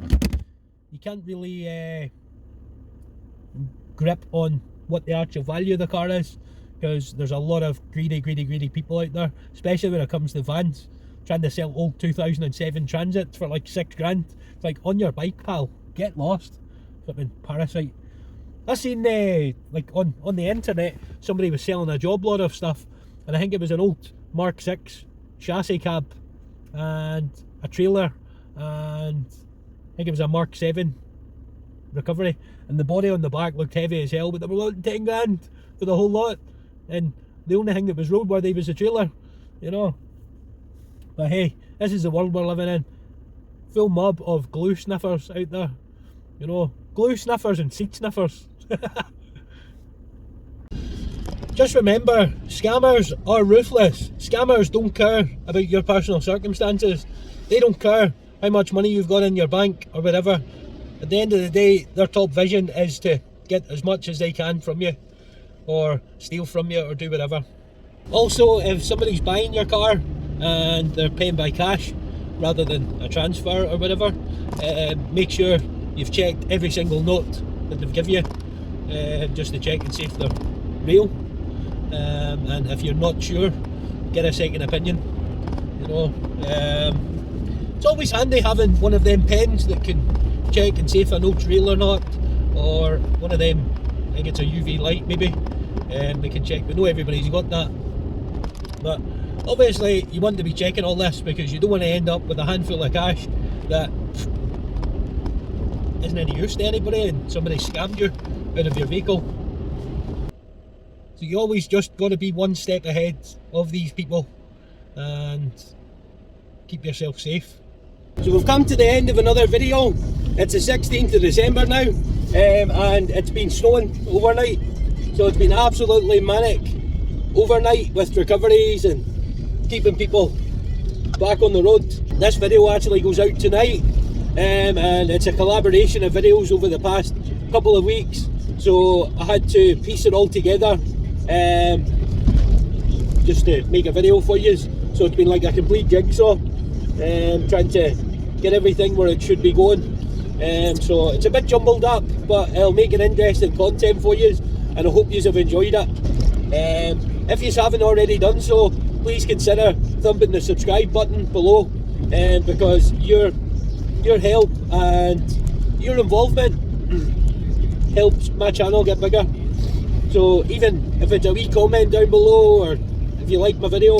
grip on what the actual value of the car is, because there's a lot of greedy people out there, especially when it comes to vans, trying to sell old 2007 Transits for like $6,000. It's like, on your bike, pal, get lost. Flipping parasite. I seen like on the internet, somebody was selling a job lot of stuff, and I think it was an old Mark 6 chassis cab and a trailer, and I think it was a Mark 7 recovery, and the body on the back looked heavy as hell, but they were wanting $10,000 for the whole lot, and the only thing that was roadworthy was the trailer, you know. But hey, this is the world we're living in. Full mob of glue sniffers out there, you know, glue sniffers and seat sniffers. Just remember, scammers are ruthless. Scammers don't care about your personal circumstances. They don't care how much money you've got in your bank or whatever. At the end of the day, their top vision is to get as much as they can from you, or steal from you, or do whatever. Also, if somebody's buying your car and they're paying by cash rather than a transfer or whatever, make sure you've checked every single note that they've given you, just to check and see if they're real. And if you're not sure, get a second opinion. You know, it's always handy having one of them pens that can check and see if a note's real or not, or one of them, I think it's a UV light maybe, they can check, but not everybody's got that. But obviously you want to be checking all this, because you don't want to end up with a handful of cash that isn't any use to anybody and somebody scammed you out of your vehicle. So you always just got to be one step ahead of these people and keep yourself safe. So we've come to the end of another video. It's the 16th of December now, and it's been snowing overnight, so it's been absolutely manic overnight with recoveries and keeping people back on the road. This video actually goes out tonight, and it's a collaboration of videos over the past couple of weeks, so I had to piece it all together just to make a video for you. So it's been like a complete jigsaw, trying to get everything where it should be going. So it's a bit jumbled up, but it'll make it interesting content for you, and I hope you have enjoyed it. If you haven't already done so, please consider thumping the subscribe button below, because your help and your involvement helps my channel get bigger. So even if it's a wee comment down below, or if you like my video,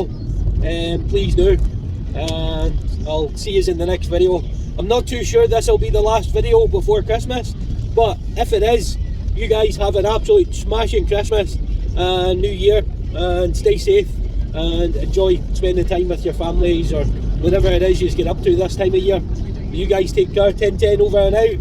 please do, and I'll see you in the next video. I'm not too sure this will be the last video before Christmas, but if it is, you guys have an absolute smashing Christmas and New Year, and stay safe and enjoy spending time with your families or whatever it is you get up to this time of year. You guys take care. 1010 over and out.